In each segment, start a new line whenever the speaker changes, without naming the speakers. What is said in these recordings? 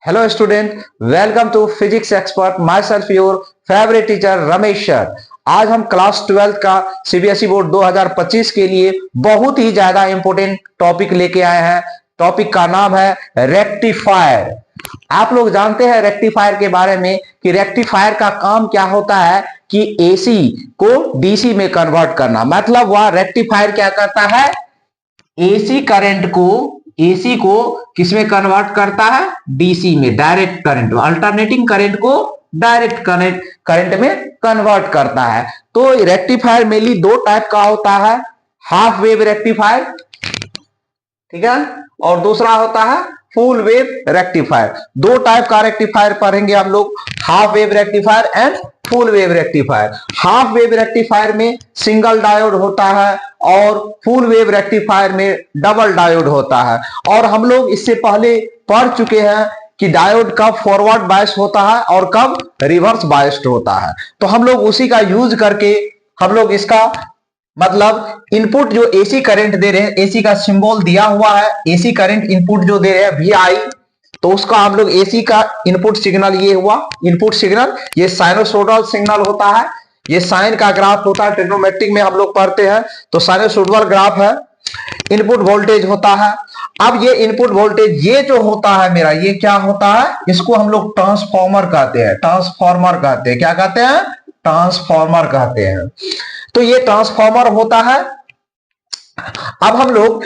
Hello student, welcome to Physics Expert, myself your favorite teacher Ramesh sir. आज हम class 12 का CBSE board 2025 के लिए बहुत ही ज्यादा इंपॉर्टेंट टॉपिक लेके आए हैं। टॉपिक का नाम है रेक्टिफायर। आप लोग जानते हैं रेक्टिफायर के बारे में कि रेक्टिफायर का काम क्या होता है कि एसी को डीसी में कन्वर्ट करना। मतलब वह रेक्टिफायर क्या करता है, एसी को किसमें कन्वर्ट करता है, डीसी में, डायरेक्ट करंट, अल्टरनेटिंग करंट को डायरेक्ट करंट में कन्वर्ट करता है। तो रेक्टिफायर मेनली दो टाइप का होता है, हाफ वेव रेक्टिफायर, ठीक है, और दूसरा होता है फुल वेव रेक्टिफायर। दो टाइप का रेक्टिफायर पढ़ेंगे हम लोग, half wave rectifier and full wave rectifier. Half wave rectifier में सिंगल डायोड होता है और फुल वेव रेक्टिफायर में डबल डायोड होता है। और हम लोग इससे पहले पढ़ चुके हैं कि डायोड कब फॉरवर्ड बायस्ड होता है और कब रिवर्स बायस्ड होता है। तो हम लोग उसी का यूज करके हम लोग इसका मतलब इनपुट जो एसी करंट दे रहे हैं, एसी का सिंबल दिया हुआ है, एसी करंट इनपुट जो दे रहे हैं वी, तो उसका हम लोग एसी का इनपुट सिग्नल, ये हुआ इनपुट सिग्नल, ये साइनोसोडल सिग्नल होता है, ये साइन का ग्राफ होता है, ट्रिग्नोमेट्रिक में हम लोग पढ़ते हैं तो साइनोसोडल ग्राफ है। इनपुट वोल्टेज होता है। अब ये इनपुट वोल्टेज ये जो होता है मेरा, ये क्या होता है, इसको हम लोग ट्रांसफॉर्मर कहते हैं, ट्रांसफॉर्मर कहते हैं, क्या कहते हैं, ट्रांसफॉर्मर कहते हैं। तो ये ट्रांसफॉर्मर होता है। अब हम लोग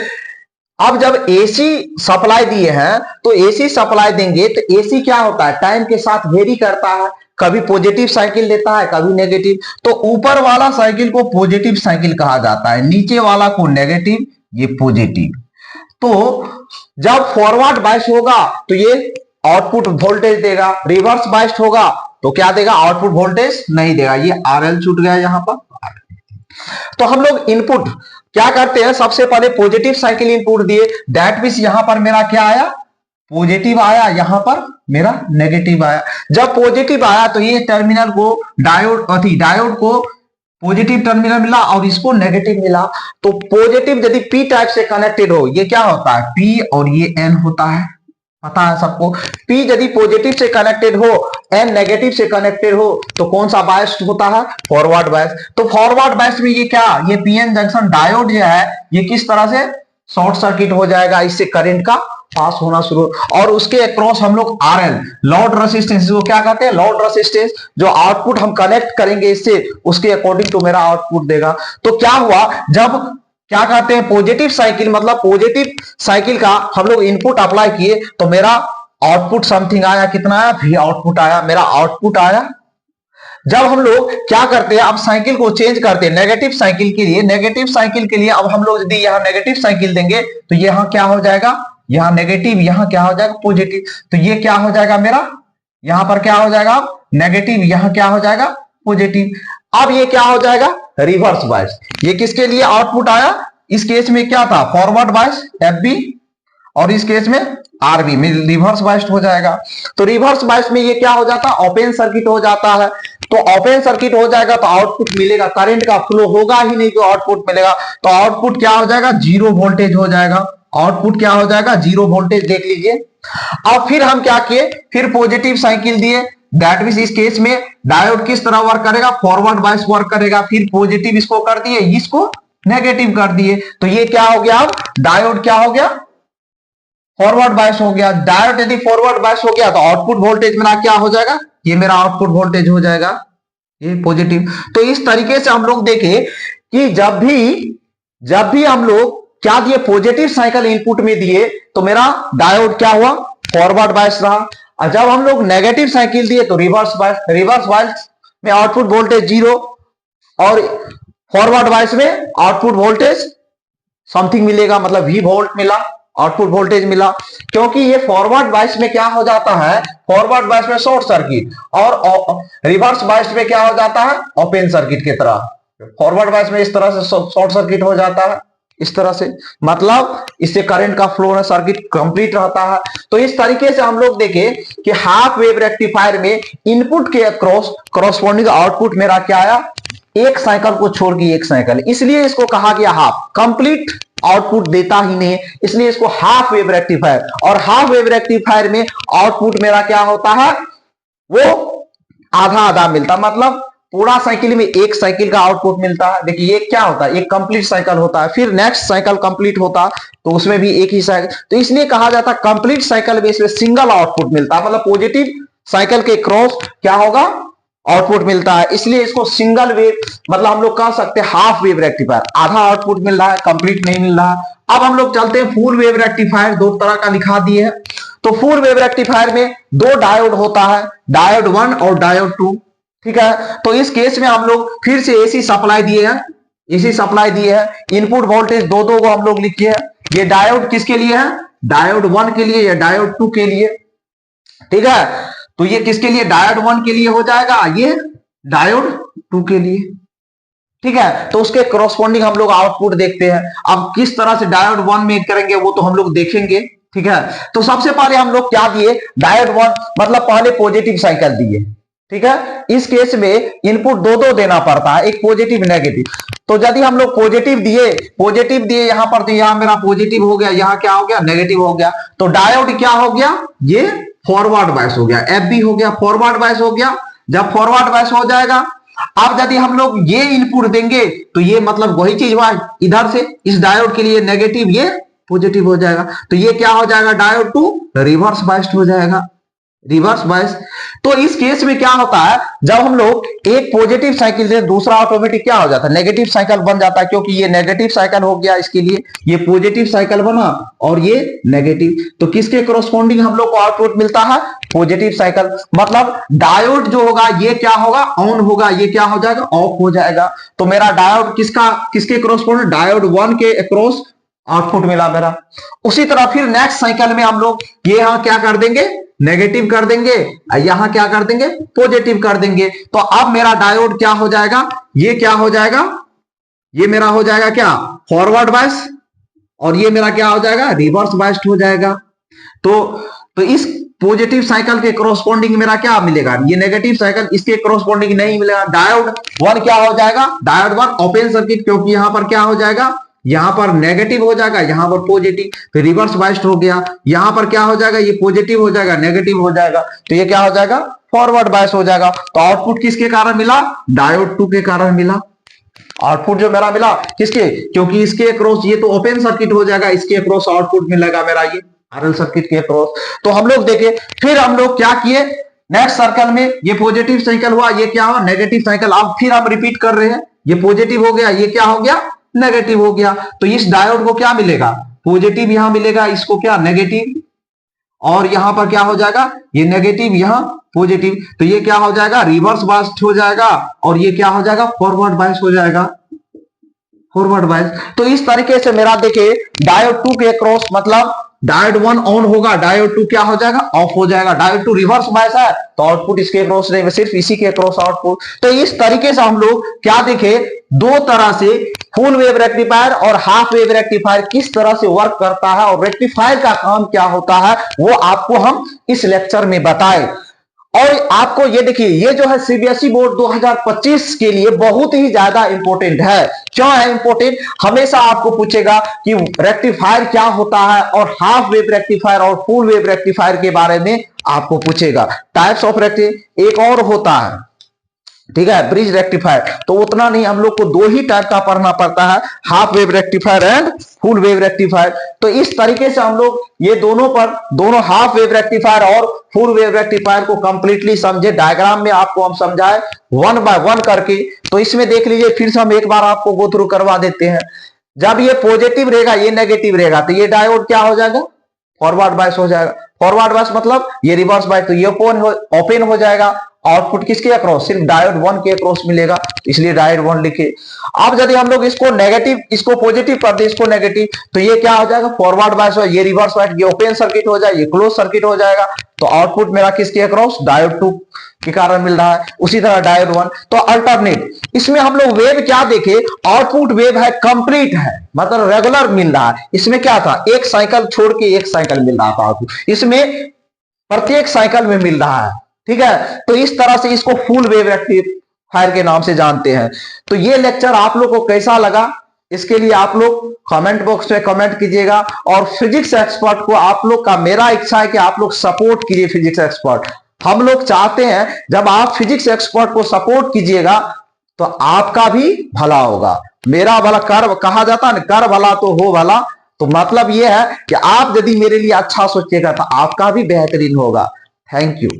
जब एसी सप्लाई दिए हैं तो एसी सप्लाई देंगे तो एसी क्या होता है, टाइम के साथ वेरी करता है, कभी पॉजिटिव साइकिल देता है कभी नेगेटिव। तो ऊपर वाला साइकिल को पॉजिटिव साइकिल कहा जाता है, नीचे वाला को नेगेटिव, ये पॉजिटिव। तो जब फॉरवर्ड बायस होगा तो ये आउटपुट वोल्टेज देगा, रिवर्स बायस्ड होगा तो क्या देगा, आउटपुट वोल्टेज नहीं देगा। ये आरएल छूट गया यहां पर। तो हम लोग इनपुट क्या करते हैं, सबसे पहले पॉजिटिव साइकिल इनपुट दिए, दैट मींस यहां पर मेरा क्या आया, पॉजिटिव आया, यहां पर मेरा नेगेटिव आया। जब पॉजिटिव आया तो ये टर्मिनल को डायोड को पॉजिटिव टर्मिनल मिला और इसको नेगेटिव मिला। तो पॉजिटिव यदि पी टाइप से कनेक्टेड हो, ये क्या होता है, पी और ये एन होता है, पता है सबको। पी यदि पॉजिटिव से कनेक्टेड हो, एन नेगेटिव से कनेक्टेड हो, तो कौन सा बायस्ड होता है, फॉरवर्ड बायस। तो फॉरवर्ड बायस में ये क्या, ये पीएन जंक्शन डायोड जो है ये किस तरह से शॉर्ट सर्किट हो जाएगा, इससे करंट का पास होना शुरू, और उसके अक्रॉस हम लोग आरएल, लोड रेसिस्टेंस, वो क्या कहते हैं, लोड रेसिस्टेंस, जो आउटपुट हम कनेक्ट करेंगे इससे, उसके अकॉर्डिंग तो मेरा आउटपुट देगा। तो क्या हुआ, जब क्या कहते हैं पॉजिटिव साइकिल, मतलब पॉजिटिव साइकिल का हम लोग इनपुट अप्लाई किए तो मेरा आउटपुट समथिंग आया, कितना आया, वी आउटपुट आया, मेरा आउटपुट आया। जब हम लोग क्या करते हैं, अब साइकिल को चेंज करते हैं नेगेटिव साइकिल के लिए, नेगेटिव साइकिल के लिए अब हम लोग यदि यहाँ नेगेटिव साइकिल देंगे तो यहाँ क्या हो जाएगा, यहाँ नेगेटिव, यहाँ क्या हो जाएगा, पॉजिटिव। तो ये क्या हो जाएगा मेरा, यहां पर क्या हो जाएगा, नेगेटिव, यहां क्या हो जाएगा, पॉजिटिव। अब ये क्या हो जाएगा, रिवर्स बायस। ये किसके लिए आउटपुट आया, इस केस में क्या था, फॉरवर्ड बायस एफबी, और इस केस में आरबी में रिवर्स बायस्ड हो जाएगा। तो रिवर्स बायस में ये क्या हो जाता है, ओपन सर्किट हो जाता है। तो ओपन सर्किट हो जाएगा तो आउटपुट मिलेगा, करंट का फ्लो होगा ही नहीं, जो आउटपुट मिलेगा तो आउटपुट क्या हो जाएगा, जीरो वोल्टेज हो जाएगा। आउटपुट क्या हो जाएगा, जीरो वोल्टेज, देख लीजिए। अब फिर हम क्या किए, फिर पॉजिटिव साइकिल दिए, दैट मींस इस केस में डायोड किस तरह वर्क करेगा, फॉरवर्ड बायस वर्क करेगा। फिर पॉजिटिव इसको कर दिए, इसको नेगेटिव कर दिए, तो ये क्या हो गया, अब डायोड क्या हो गया, फॉरवर्ड बायस हो गया। डायोड यदि फॉरवर्ड बायस हो गया तो आउटपुट वोल्टेज मेरा क्या हो जाएगा, ये मेरा आउटपुट वोल्टेज हो जाएगा, ये पॉजिटिव। तो इस तरीके से हम लोग देखें कि जब भी हम लोग क्या दिए, पॉजिटिव साइकिल इनपुट में दिए तो मेरा डायोड क्या हुआ, फॉरवर्ड बायस रहा। और जब हम लोग नेगेटिव साइकिल दिए तो रिवर्स बायस, रिवर्स बायस में आउटपुट वोल्टेज जीरो, और फॉरवर्ड बायस में आउटपुट वोल्टेज समथिंग मिलेगा, मतलब वी वोल्ट मिला, आउटपुट वोल्टेज मिला। क्योंकि ये फॉरवर्ड बायस में क्या हो जाता है, फॉरवर्ड बायस में शॉर्ट सर्किट, और रिवर्स बायस में क्या हो जाता है, ओपन सर्किट की तरह। फॉरवर्ड बायस में इस तरह से शॉर्ट सर्किट हो जाता है, इस तरह से, मतलब इससे करंट का फ्लो है, सर्किट कंप्लीट रहता है। तो इस तरीके से हम लोग देखें कि हाफ वेव रेक्टिफायर में इनपुट के अक्रॉस कॉरस्पॉन्डिंग आउटपुट मेरा क्या आया, एक साइकिल को छोड़ के एक साइकिल, इसलिए इसको कहा गया हाफ। कंप्लीट आउटपुट देता ही नहीं है, इसलिए इसको हाफ वेव रेक्टिफायर, और हाफ वेव रेक्टिफायर में आउटपुट मेरा क्या होता है, वो आधा आधा मिलता, मतलब पूरा साइकिल में एक साइकिल का आउटपुट मिलता है। देखिए ये क्या होता है, एक कंप्लीट साइकिल होता है, फिर नेक्स्ट साइकिल कंप्लीट होता तो उसमें भी एक ही साइकिल, तो इसलिए कहा जाता है कंप्लीट साइकिल में इसमें सिंगल आउटपुट मिलता है, मतलब पॉजिटिव साइकिल के क्रॉस क्या होगा, आउटपुट मिलता है, इसलिए इसको सिंगल वेव, मतलब हम लोग कह सकते हैं हाफ वेव रेक्टिफायर, आधा आउटपुट मिल रहा है, कंप्लीट नहीं मिल रहा है। अब हम लोग चलते हैं फुल वेव रेक्टिफायर, दो तरह का दिखा दिए हैं। तो फुल वेव रेक्टिफायर में दो डायोड होता है, डायोड 1 और डायोड 2, ठीक है। तो इस केस में हम लोग फिर से एसी सप्लाई दिए हैं, एसी सप्लाई दिए हैं, इनपुट वोल्टेज दो दो को हम लोग लिखे हैं। ये डायोड किसके लिए है, डायोड 1 के लिए या डायोड 2 के लिए, ठीक है। तो ये किसके लिए, डायोड 1 के लिए हो जाएगा, ये डायोड 2 के लिए, ठीक है। तो उसके करस्पॉन्डिंग हम लोग आउटपुट देखते हैं। अब किस तरह से डायोड 1 में करेंगे वो तो हम लोग देखेंगे, ठीक है। तो सबसे पहले हम लोग क्या दिए, डायोड 1 मतलब पहले पॉजिटिव साइकिल दिए, ठीक है। इस केस में इनपुट दो दो देना पड़ता है, एक पॉजिटिव नेगेटिव। तो यदि हम लोग पॉजिटिव दिए यहां पर, तो यहां मेरा पॉजिटिव हो गया, यहां क्या हो गया, नेगेटिव हो गया। तो डायोड क्या हो गया, ये फॉरवर्ड बायस हो गया, एफबी हो गया, फॉरवर्ड बायस हो गया। जब फॉरवर्ड बायस हो जाएगा, अब यदि हम लोग ये इनपुट देंगे तो ये मतलब वही चीज हुआ, इधर से इस डायोड के लिए नेगेटिव, ये पॉजिटिव हो जाएगा, तो ये क्या हो जाएगा, डायोड 2 रिवर्स बायस्ड हो जाएगा, रिवर्स बायस। तो इस केस में क्या होता है, जब हम लोग एक पॉजिटिव साइकिल से दूसरा ऑटोमेटिक क्या हो जाता है, नेगेटिव साइकिल बन जाता है, क्योंकि ये नेगेटिव साइकिल हो गया, इसके लिए ये पॉजिटिव साइकिल बना और ये नेगेटिव। तो किसके करस्पॉन्डिंग हम लोग को आउटपुट मिलता है, पॉजिटिव साइकिल, मतलब डायोड जो होगा ये क्या होगा, ऑन होगा, ये क्या हो जाएगा, ऑफ हो जाएगा। तो मेरा डायोड किसके करस्पॉन्डिंग, डायोड 1 के अक्रॉस आउटपुट मिला मेरा। उसी तरह फिर नेक्स्ट साइकिल में हम लोग ये यहां क्या कर देंगे, नेगेटिव कर देंगे, यहां क्या कर देंगे, पॉजिटिव कर देंगे। तो अब मेरा डायोड क्या हो जाएगा, ये क्या हो जाएगा, ये मेरा हो जाएगा क्या, फॉरवर्ड बायस, और ये मेरा क्या हो जाएगा, रिवर्स बायस्ड हो जाएगा। तो इस पॉजिटिव साइकिल के करस्पॉन्डिंग मेरा क्या मिलेगा, ये नेगेटिव साइकिल, इसके करस्पॉन्डिंग नहीं मिलेगा। डायोड 1 क्या हो जाएगा, डायोड 1 ओपन सर्किट, क्योंकि यहां पर क्या हो जाएगा, यहां पर नेगेटिव हो जाएगा, यहां पर पॉजिटिव, फिर रिवर्स बायस्ड हो गया, यहां पर क्या हो जाएगा, ये पॉजिटिव हो जाएगा, नेगेटिव हो जाएगा, तो ये क्या हो जाएगा, फॉरवर्ड बायस हो जाएगा। तो आउटपुट किसके कारण मिला, डायोड 2 के कारण मिला। आउटपुट जो मेरा मिला किसके, क्योंकि इसके अक्रॉस ये तो ओपन सर्किट हो जाएगा, इसके अक्रॉस आउटपुट मिलेगा मेरा ये आरएल सर्किट के अक्रॉस। तो हम लोग देखे, फिर हम लोग क्या किए, नेक्स्ट सर्कल में ये पॉजिटिव साइकिल हुआ, ये क्या हुआ, नेगेटिव साइकिल। अब फिर हम रिपीट कर रहे हैं, ये पॉजिटिव हो गया, ये क्या हो गया, नेगेटिव हो गया। तो इस डायोड को क्या मिलेगा, पॉजिटिव यहां मिलेगा, इसको क्या, नेगेटिव, और यहां पर क्या हो जाएगा, ये नेगेटिव, यहां पॉजिटिव, तो ये क्या हो जाएगा, रिवर्स बायस्ड हो जाएगा, और ये क्या हो जाएगा, फॉरवर्ड बायस हो जाएगा, फॉरवर्ड बायस। तो इस तरीके से मेरा देखिए डायोड 2 के क्रॉस, मतलब डायोड 1 ऑन होगा, डायोड 2 क्या हो जाएगा, ऑफ हो जाएगा। डायोड 2 रिवर्स बायस है तो आउटपुट इसके क्रॉस नहीं, सिर्फ इसी के क्रॉस आउटपुट। तो इस तरीके से हम लोग क्या देखे, दो तरह से फुल वेव रेक्टिफायर और हाफ वेव रेक्टिफायर किस तरह से वर्क करता है, और रेक्टिफायर का काम क्या होता है वो आपको हम इस लेक्चर में बताए। और आपको ये देखिए, ये जो है सीबीएसई बोर्ड 2025 के लिए बहुत ही ज्यादा इंपॉर्टेंट है। क्यों है इंपॉर्टेंट, हमेशा आपको पूछेगा कि रेक्टिफायर क्या होता है, और हाफ वेव रेक्टिफायर और फुल वेव रेक्टिफायर के बारे में आपको पूछेगा। टाइप्स ऑफ रेक्टिफायर एक और होता है, ठीक है, ब्रिज रेक्टिफायर, तो उतना नहीं, हम लोग को दो ही टाइप का पढ़ना पड़ता है, half wave rectifier and full wave rectifier. तो इस तरीके से हम लोग ये दोनों हाफ वेव रेक्टिफायर और फुल वेव रेक्टिफायर को कंप्लीटली समझे। डायग्राम में आपको हम समझाए 1 बाय 1 करके। तो इसमें देख लीजिए, फिर से हम एक बार आपको गो थ्रू करवा देते हैं। जब ये पॉजिटिव रहेगा, ये नेगेटिव रहेगा, तो ये डायोड क्या हो जाएगा, फॉरवर्ड बायस हो जाएगा। फॉरवर्ड बायस मतलब ये रिवर्स बायस, तो ये ओपन हो जाएगा। आउटपुट किसके अक्रॉस, सिर्फ डायोड 1 के अक्रॉस मिलेगा, इसलिए डायोड 1 लिखे। अब यदि हम लोग इसको नेगेटिव, इसको पॉजिटिव कर दे, इसको नेगेटिव, तो ये क्या हो जाएगा, फॉरवर्ड बायस हो, ये रिवर्स बायस, ये ओपन सर्किट हो जाए, ये क्लोज सर्किट हो जाएगा। तो आउटपुट मेरा किसके अक्रॉस, डायोड 2 के कारण मिल रहा है। उसी तरह डायोड 1। तो अल्टरनेट, इसमें हम लोग वेव क्या देखे, आउटपुट वेव है कंप्लीट है, मतलब रेगुलर मिल रहा है। इसमें क्या था, एक साइकिल छोड़ के एक साइकिल मिल रहा था आउटपुट, इसमें प्रत्येक साइकिल में मिल रहा है, ठीक है। तो इस तरह से इसको फुल वेव रेक्टिफायर के नाम से जानते हैं। तो ये लेक्चर आप लोग को कैसा लगा इसके लिए आप लोग कमेंट बॉक्स में कमेंट कीजिएगा। और फिजिक्स एक्सपर्ट को आप लोग का मेरा इच्छा है कि आप लोग सपोर्ट कीजिए फिजिक्स एक्सपर्ट। हम लोग चाहते हैं जब आप फिजिक्स एक्सपर्ट को सपोर्ट कीजिएगा तो आपका भी भला होगा। मेरा भला कर कहा जाता है, कर भला तो हो भला। तो मतलब यह है कि आप यदि मेरे लिए अच्छा सोचिएगा तो आपका भी बेहतरीन होगा। Thank you.